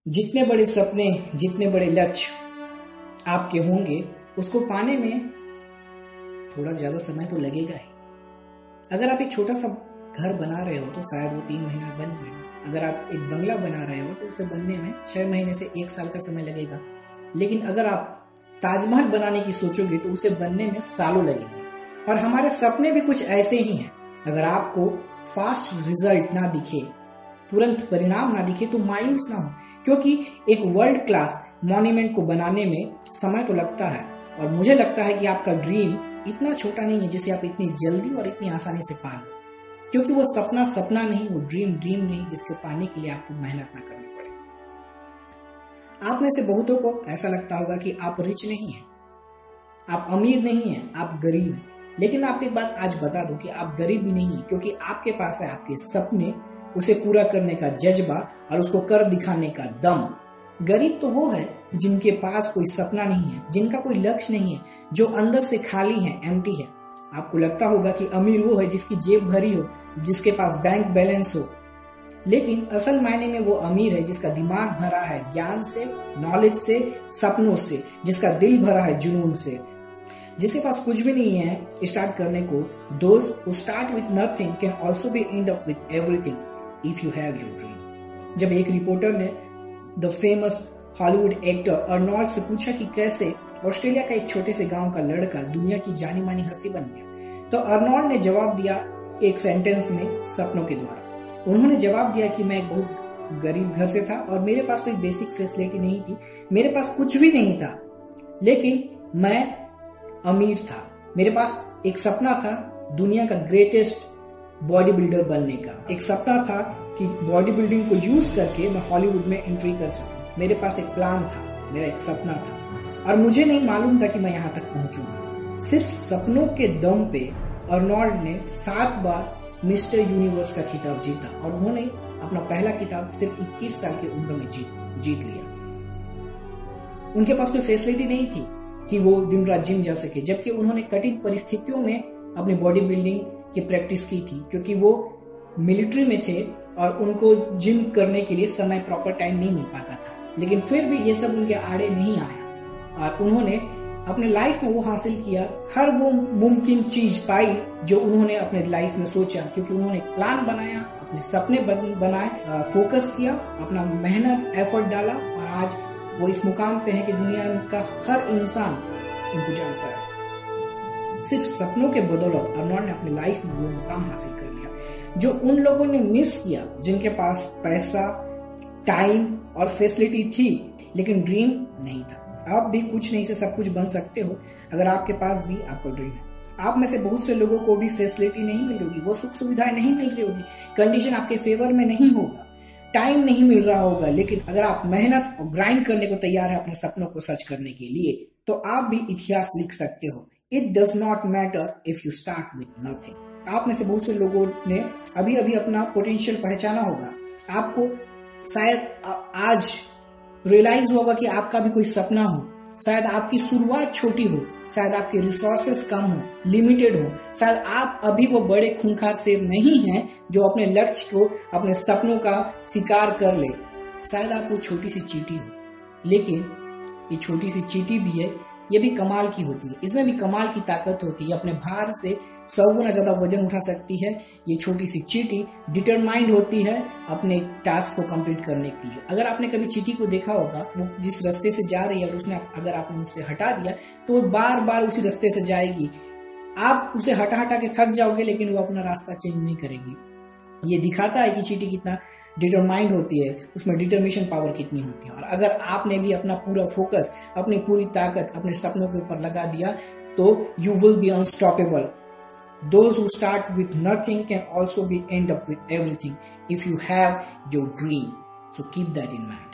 जितने बड़े सपने, जितने बड़े लक्ष्य आपके होंगे, उसको पाने में थोड़ा ज्यादा समय तो लगेगा ही। अगर आप एक छोटा सा घर बना रहे हो तो शायद वो 3 महीने में बन जाएगा। अगर आप एक बंगला बना रहे हो तो उसे बनने में 6 महीने से 1 साल का समय लगेगा। लेकिन अगर आप ताजमहल बनाने की सोचोगे तो उसे बनने में सालों लगेंगे। और हमारे सपने भी कुछ ऐसे ही हैं। अगर आपको फास्ट रिजल्ट ना दिखे, तुरंत परिणाम ना दिखे तो मायूस ना हो, क्योंकि एक वर्ल्ड क्लास मॉन्यूमेंट को बनाने में समय तो लगता है। और मुझे लगता है कि आपका ड्रीम इतना छोटा नहीं है जिसे आप इतनी जल्दी और इतनी आसानी से पा लो, क्योंकि वो सपना सपना नहीं, वो ड्रीम ड्रीम नहीं, जिसको पाने के लिए आपको मेहनत ना करनी पड़े। आप में से बहुतों को ऐसा लगता होगा कि आप रिच नहीं हैं, आप अमीर नहीं हैं, आप गरीब हैं। लेकिन मैं आपको एक बात आज बता दूं कि आप गरीब भी नहीं हैं, क्योंकि आपके पास है आपके सपने, उसे पूरा करने का जज्बा और उसको कर दिखाने का दम। गरीब तो वो है जिनके पास कोई सपना नहीं है, जिनका कोई लक्ष्य नहीं है, जो अंदर से खाली है, एम्प्टी है। आपको लगता होगा कि अमीर वो है जिसकी जेब भरी हो, जिसके पास बैंक बैलेंस हो, लेकिन असल मायने में वो अमीर है जिसका दिमाग भरा है ज्ञान से, नॉलेज से, सपनों से, जिसका दिल भरा है जुनून से। जिसके पास कुछ भी नहीं है स्टार्ट करने को, those who start with nothing can also be end up with everything if you have your dream। जब एक रिपोर्टर ने the famous Hollywood actor Arnold से पूछा कि कैसे ऑस्ट्रेलिया का एक छोटे से गांव का लड़का दुनिया की जानी मानी हस्ती बन गया, तो अर्नोल्ड ने जवाब दिया एक सेंटेंस में, सपनों के द्वारा। उन्होंने जवाब दिया कि मैं एक बहुत गरीब घर से था और मेरे पास कोई बेसिक फैसिलिटी नहीं थी, मेरे पास कुछ भी नहीं था, लेकिन मैं अमीर था। मेरे पास एक सपना था दुनिया का ग्रेटेस्ट बॉडी बिल्डर बनने का। एक सपना था कि बॉडी बिल्डिंग को यूज करके मैं हॉलीवुड में एंट्री कर सकूं। मेरे पास एक प्लान था, मेरा एक सपना था, और मुझे नहीं मालूम था कि मैं यहाँ तक पहुंचूंगा। सिर्फ सपनों के दम पे अर्नोल्ड ने 7 बार मिस्टर यूनिवर्स का खिताब जीता, और उन्होंने अपना पहला खिताब सिर्फ 21 साल की उम्र में जीत लिया। उनके पास कोई फैसिलिटी नहीं थी कि वो दिन रात जिम जा सके, जबकि उन्होंने कठिन परिस्थितियों में अपनी बॉडी बिल्डिंग की प्रैक्टिस की थी, क्योंकि वो मिलिट्री में थे और उनको जिम करने के लिए समय, प्रॉपर टाइम नहीं मिल पाता था। लेकिन फिर भी ये सब उनके आड़े नहीं आया और उन्होंने अपने लाइफ में वो हासिल किया, हर वो मुमकिन चीज पाई जो उन्होंने अपने लाइफ में सोचा, क्योंकि उन्होंने एक प्लान बनाया, अपने सपने बनाए, फोकस किया, अपना मेहनत, एफर्ट डाला, और आज वो इस मुकाम पे है कि दुनिया का हर इंसान उनको जानता है। सिर्फ सपनों के बदौलत अर्नोल्ड ने अपनी लाइफ में वो मुकाम हासिल कर लिया जो उन लोगों ने मिस किया, जिनके पास पैसा, टाइम और फैसिलिटी थी लेकिन ड्रीम नहीं था। आप भी कुछ नहीं से सब कुछ बन सकते हो अगर आपके पास भी आपका ड्रीम है। आप में से बहुत से लोगों को भी फैसिलिटी नहीं मिल रही, वो सुख सुविधाएं नहीं मिल रही होगी, कंडीशन आपके फेवर में नहीं होगा, टाइम नहीं मिल रहा होगा, लेकिन अगर आप मेहनत और ग्राइंड करने को तैयार है अपने सपनों को सच करने के लिए, तो आप भी इतिहास लिख सकते हो। It does not matter if you start with nothing. आप में से बहुत से लोगों ने अभी अभी अपना पोटेंशियल पहचाना होगा। आपको शायद आज रियलाइज होगा कि आपका भी कोई सपना हो, शायद आपकी शुरुआत छोटी हो, शायद आपके रिसोर्सेस कम हो, लिमिटेड हो, शायद आप अभी वो बड़े खूंखार शेर नहीं हैं जो अपने लक्ष्य को, अपने सपनों का शिकार कर ले। शायद आप वो छोटी सी चींटी हो, लेकिन ये छोटी सी चींटी भी है, ये भी कमाल की होती है, इसमें भी कमाल की ताकत होती है, अपने भार से 100 गुना ज्यादा वजन उठा सकती है। ये छोटी सी चींटी डिटरमाइंड होती है अपने टास्क को कंप्लीट करने के लिए। अगर आपने कभी चींटी को देखा होगा, वो जिस रास्ते से जा रही है और उसने अगर आपने उसे हटा दिया तो वो बार बार उसी रास्ते से जाएगी। आप उसे हटा हटा के थक जाओगे, लेकिन वो अपना रास्ता चेंज नहीं करेगी। ये दिखाता है कि चींटी कितना डिटरमाइंड होती है, उसमें डिटर्मिनेशन पावर कितनी होती है। और अगर आपने भी अपना पूरा फोकस, अपनी पूरी ताकत अपने सपनों के ऊपर लगा दिया तो you will be unstoppable. Those who start with nothing can also be end up with everything if you have your dream. So keep that in mind.